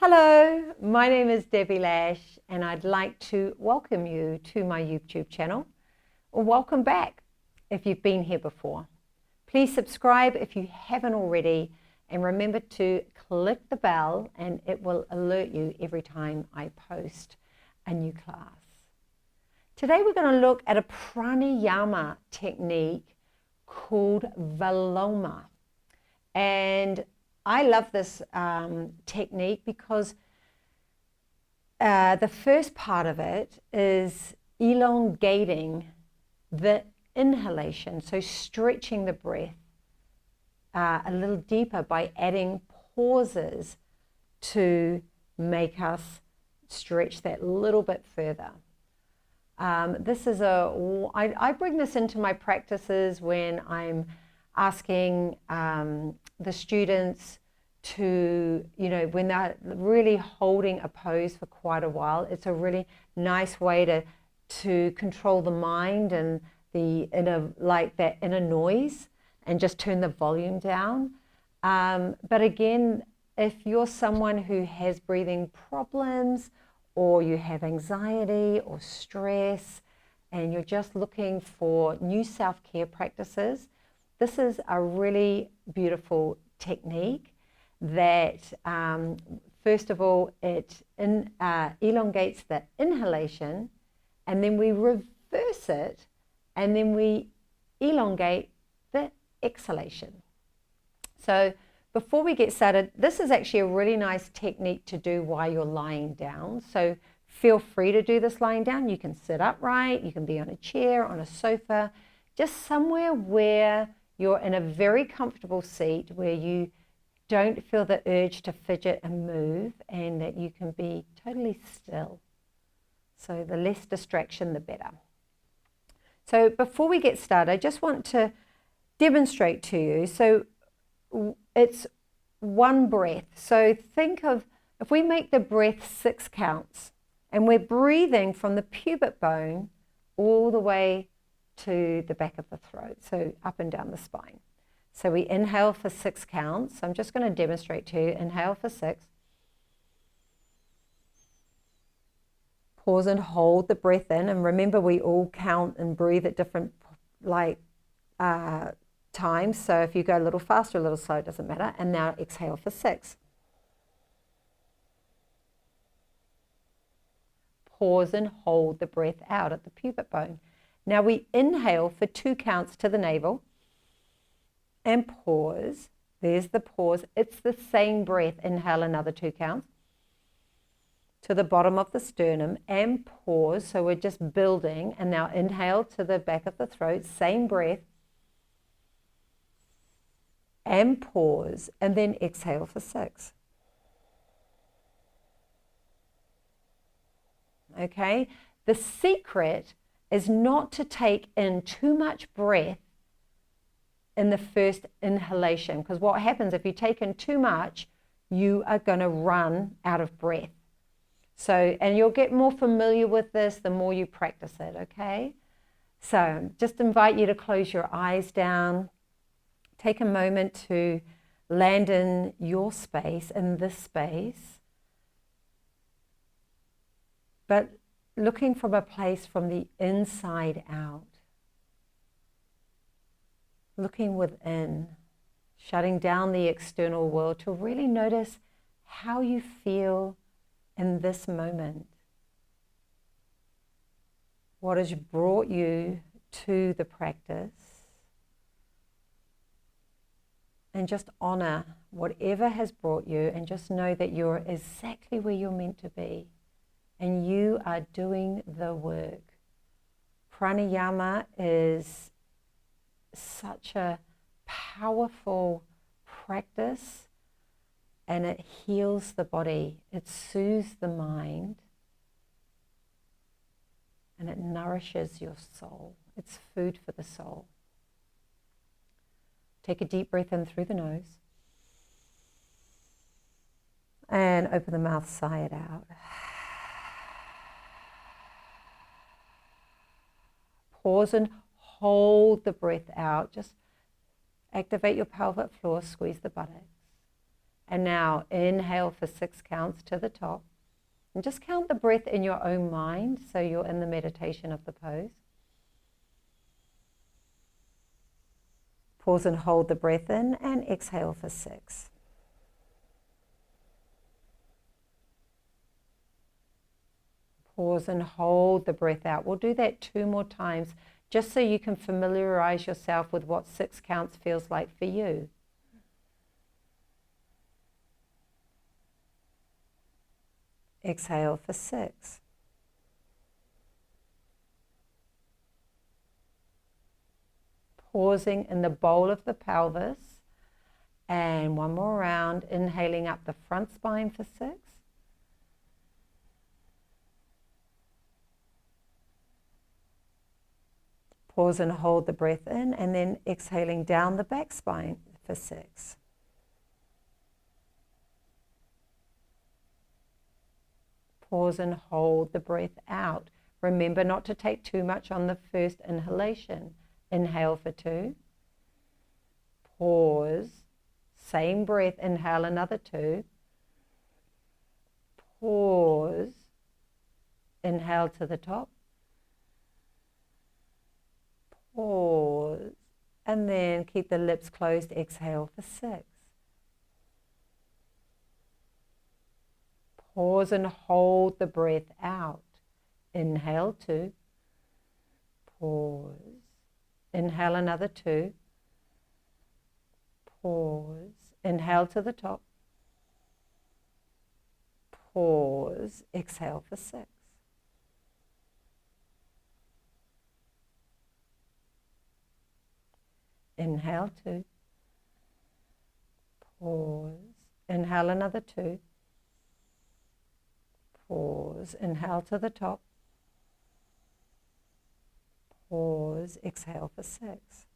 Hello, my name is Debbie Lash and I'd like to welcome you to my YouTube channel, or welcome back if you've been here before. Please subscribe if you haven't already, and remember to click the bell and it will alert you every time I post a new class. Today we're going to look at a pranayama technique called Viloma. And I love this technique because the first part of it is elongating the inhalation, so stretching the breath a little deeper by adding pauses to make us stretch that little bit further. I bring this into my practices when I'm asking the students to, when they're really holding a pose for quite a while. It's a really nice way to control the mind and the inner noise, and just turn the volume down. But again, if you're someone who has breathing problems, or you have anxiety or stress, and you're just looking for new self-care practices, this is a really beautiful technique that, first of all, it elongates the inhalation, and then we reverse it, and then we elongate the exhalation. So before we get started, this is actually a really nice technique to do while you're lying down. So feel free to do this lying down. You can sit upright, you can be on a chair, on a sofa, just somewhere where you're in a very comfortable seat where you don't feel the urge to fidget and move, and that you can be totally still. So the less distraction, the better. So before we get started, I just want to demonstrate to you. So it's one breath. So think of, if we make the breath 6 counts, and we're breathing from the pubic bone all the way to the back of the throat, so up and down the spine. So we inhale for 6 counts. I'm just going to demonstrate to you. Inhale for 6. Pause and hold the breath in. And remember, we all count and breathe at different times. So if you go a little faster, a little slow, it doesn't matter. And now exhale for 6. Pause and hold the breath out at the pubic bone. Now we inhale for 2 counts to the navel, and pause. There's the pause. It's the same breath. Inhale another 2 counts to the bottom of the sternum, and pause. So we're just building. And now inhale to the back of the throat, same breath, and pause, and then exhale for 6. Okay? The secret is not to take in too much breath in the first inhalation, because what happens if you take in too much, you are going to run out of breath. So, and you'll get more familiar with this the more you practice it, okay? So just invite you to close your eyes down. Take a moment to land in your space, in this space, but looking from a place from the inside out. Looking within, shutting down the external world to really notice how you feel in this moment. What has brought you to the practice? And just honor whatever has brought you, and just know that you're exactly where you're meant to be. And you are doing the work. Pranayama is such a powerful practice, and it heals the body. It soothes the mind, and it nourishes your soul. It's food for the soul. Take a deep breath in through the nose, and open the mouth, sigh it out. Pause and hold the breath out. Just activate your pelvic floor, squeeze the buttocks. And now inhale for 6 counts to the top. And just count the breath in your own mind so you're in the meditation of the pose. Pause and hold the breath in and exhale for 6. Pause and hold the breath out. We'll do that 2 more times just so you can familiarize yourself with what 6 counts feels like for you. Exhale for 6. Pausing in the bowl of the pelvis. And 1 more round, inhaling up the front spine for 6. Pause and hold the breath in, and then exhaling down the back spine for 6. Pause and hold the breath out. Remember not to take too much on the first inhalation. Inhale for 2. Pause. Same breath. Inhale another 2. Pause. Inhale to the top. Pause. And then keep the lips closed. Exhale for 6. Pause and hold the breath out. Inhale 2. Pause. Inhale another 2. Pause. Inhale to the top. Pause. Exhale for 6. Inhale 2. Pause. Inhale another 2. Pause. Inhale to the top. Pause. Exhale for 6.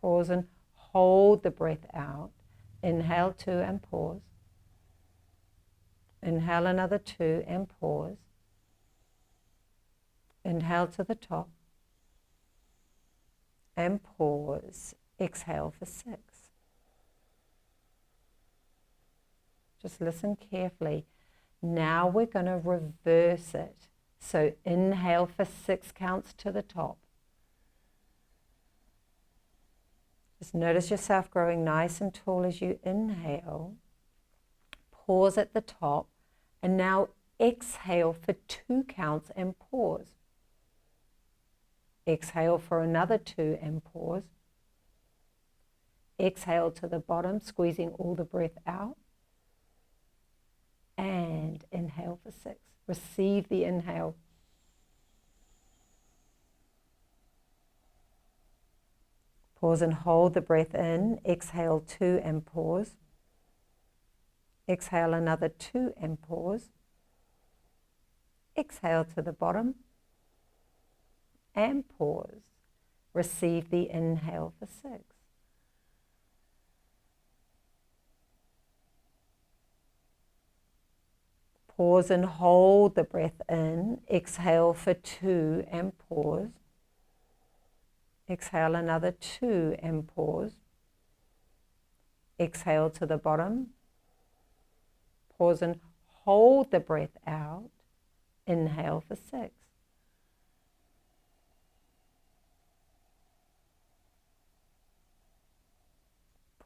Pause and hold the breath out. Inhale 2 and pause. Inhale another 2 and pause. Inhale to the top. And pause. Exhale for 6. Just listen carefully. Now we're going to reverse it. So inhale for 6 counts to the top. Just notice yourself growing nice and tall as you inhale. Pause at the top. And now exhale for 2 counts and pause. Exhale for another 2 and pause. Exhale to the bottom, squeezing all the breath out. And inhale for 6. Receive the inhale. Pause and hold the breath in. Exhale 2 and pause. Exhale another 2 and pause. Exhale to the bottom. And pause. Receive the inhale for 6. Pause and hold the breath in. Exhale for 2 and pause. Exhale another 2 and pause. Exhale to the bottom. Pause and hold the breath out. Inhale for 6.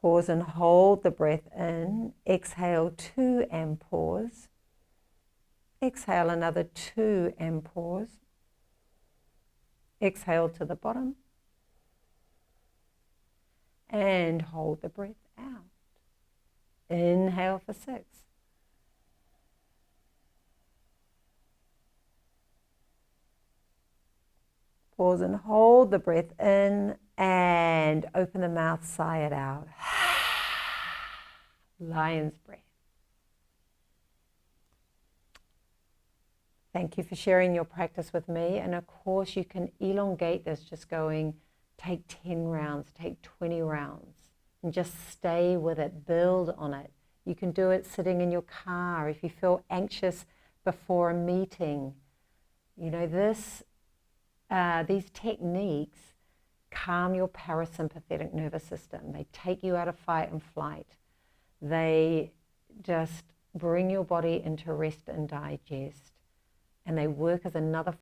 Pause and hold the breath in. Exhale 2 and pause. Exhale another 2 and pause. Exhale to the bottom. And hold the breath out. Inhale for 6. Pause and hold the breath in and open the mouth, sigh it out. Lion's breath. Thank you for sharing your practice with me. And of course, you can elongate this, just going, take 10 rounds, take 20 rounds, and just stay with it, build on it. You can do it sitting in your car if you feel anxious before a meeting. You know, these techniques calm your parasympathetic nervous system. They take you out of fight and flight. They just bring your body into rest and digest. And they work as another